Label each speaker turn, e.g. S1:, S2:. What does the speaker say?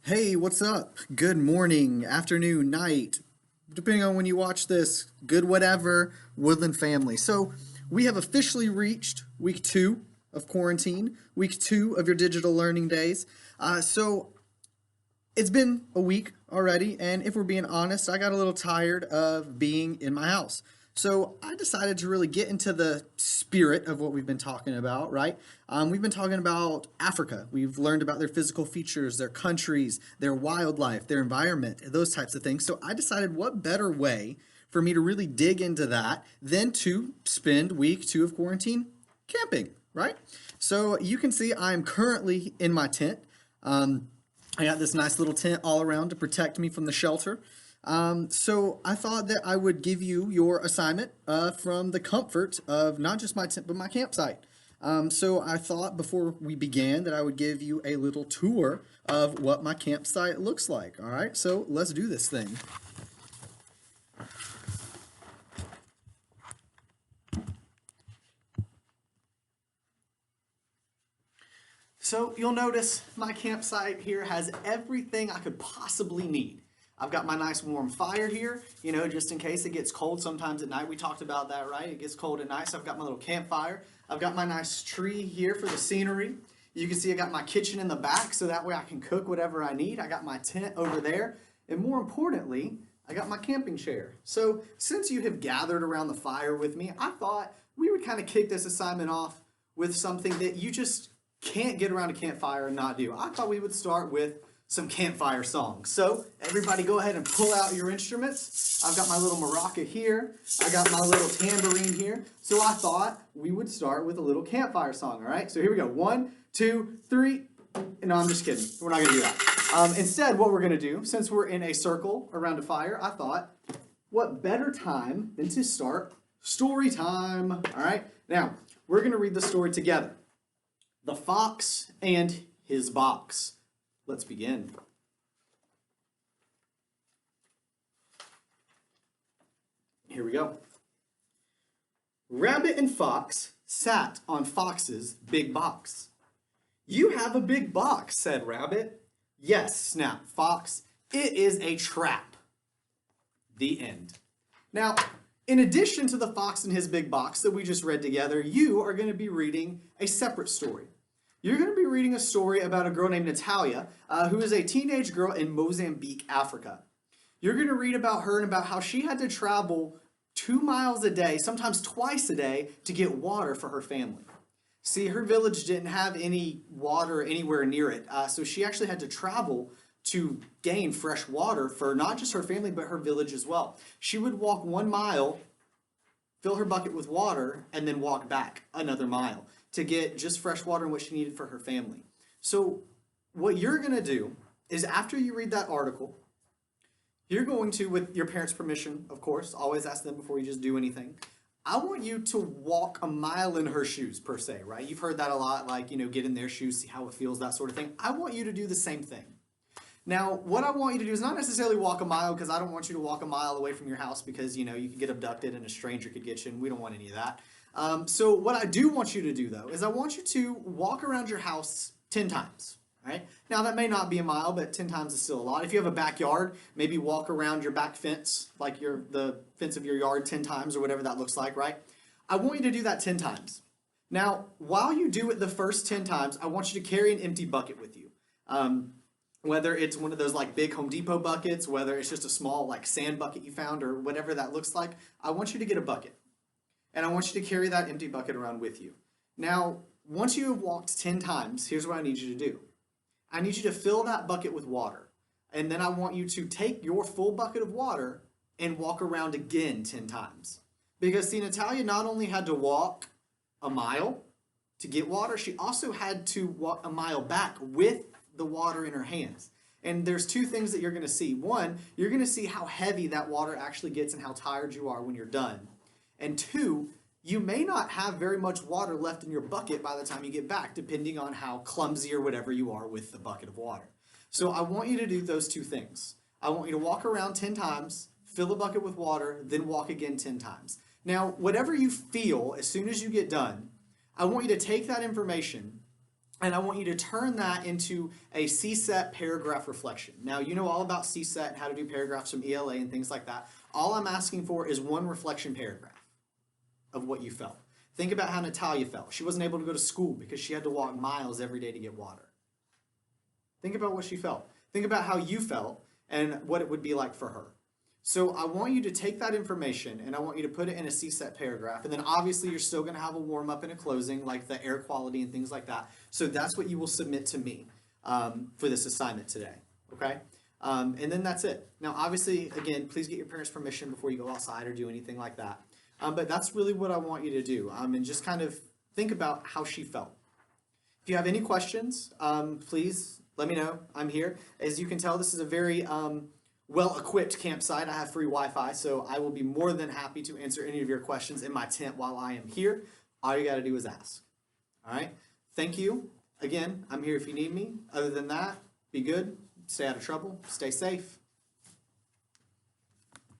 S1: Hey, what's up? Good morning, afternoon, night, depending on when you watch this, good whatever, Woodland family. So, we have officially reached week 2 of quarantine, week 2 of your digital learning days. So, it's been a week already, and if we're being honest, I got a little tired of being in my house. So I decided to really get into the spirit of what we've been talking about, right? We've been talking about Africa. We've learned about their physical features, their countries, their wildlife, their environment, those types of things. So I decided what better way for me to really dig into that than to spend week 2 of quarantine camping, right? So you can see I'm currently in my tent. I got this nice little tent all around to protect me from the shelter. So I thought that I would give you your assignment from the comfort of not just my tent, but my campsite. So I thought before we began that I would give you a little tour of what my campsite looks like. All right, so let's do this thing. So you'll notice my campsite here has everything I could possibly need. I've got my nice warm fire here, just in case it gets cold sometimes at night. We talked about that, right? It gets cold at night, so I've got my little campfire. I've got my nice tree here for the scenery. You can see I got my kitchen in the back, so that way I can cook whatever I need. I got my tent over there, and more importantly, I got my camping chair. So since you have gathered around the fire with me, I thought we would kind of kick this assignment off with something that you just can't get around a campfire and not do. I thought we would start with some campfire songs. So everybody go ahead and pull out your instruments. I've got my little maraca here. I got my little tambourine here. So I thought we would start with a little campfire song, all right? So here we go. 1, 2, 3. No, I'm just kidding. We're not going to do that. Instead, what we're going to do, since we're in a circle around a fire, I thought, what better time than to start story time, all right? Now, we're going to read the story together. The Fox and His Box. Let's begin. Here we go. Rabbit and Fox sat on Fox's big box. "You have a big box," said Rabbit. "Yes," snapped Fox. "It is a trap." The end. Now, in addition to The Fox and His Big Box that we just read together, you are going to be reading a separate story. You're going to be reading a story about a girl named Natalia, who is a teenage girl in Mozambique, Africa. You're going to read about her and about how she had to travel 2 miles a day, sometimes twice a day, to get water for her family. See, her village didn't have any water anywhere near it, so she actually had to travel to gain fresh water for not just her family, but her village as well. She would walk 1 mile, fill her bucket with water, and then walk back another mile to get just fresh water and what she needed for her family. So what you're going to do is after you read that article, you're going to, with your parents' permission, of course, always ask them before you just do anything. I want you to walk a mile in her shoes, per se, right? You've heard that a lot, like, get in their shoes, see how it feels, that sort of thing. I want you to do the same thing. Now, what I want you to do is not necessarily walk a mile, because I don't want you to walk a mile away from your house because, you could get abducted and a stranger could get you, and we don't want any of that. So what I do want you to do, though, is I want you to walk around your house 10 times. Right? Now, that may not be a mile, but 10 times is still a lot. If you have a backyard, maybe walk around your back fence, like the fence of your yard 10 times or whatever that looks like, right? I want you to do that 10 times. Now, while you do it the first 10 times, I want you to carry an empty bucket with you. Whether it's one of those like big Home Depot buckets, whether it's just a small like sand bucket you found or whatever that looks like, I want you to get a bucket. And I want you to carry that empty bucket around with you. Now, once you have walked 10 times, here's what I need you to do. I need you to fill that bucket with water. And then I want you to take your full bucket of water and walk around again 10 times. Because see, Natalia not only had to walk a mile to get water, she also had to walk a mile back with the water in her hands. And there's 2 things that you're going to see. One, you're going to see how heavy that water actually gets and how tired you are when you're done. And 2, you may not have very much water left in your bucket by the time you get back, depending on how clumsy or whatever you are with the bucket of water. So I want you to do those 2 things. I want you to walk around 10 times, fill the bucket with water, then walk again 10 times. Now, whatever you feel as soon as you get done, I want you to take that information And I want you to turn that into a CSET paragraph reflection. Now, you know all about CSET and how to do paragraphs from ELA and things like that. All I'm asking for is one reflection paragraph of what you felt. Think about how Natalia felt. She wasn't able to go to school because she had to walk miles every day to get water. Think about what she felt. Think about how you felt and what it would be like for her. So I want you to take that information and I want you to put it in a CSET paragraph. And then obviously you're still going to have a warm up and a closing, like the air quality and things like that. So that's what you will submit to me for this assignment today. Okay? And then that's it. Now, obviously, again, please get your parents' permission before you go outside or do anything like that. But that's really what I want you to do. And just kind of think about how she felt. If you have any questions, please let me know. I'm here. As you can tell, this is a very well-equipped campsite. I have free Wi-Fi, so I will be more than happy to answer any of your questions in my tent while I am here. All you got to do is ask. All right? Thank you. Again, I'm here if you need me. Other than that, be good, stay out of trouble, stay safe.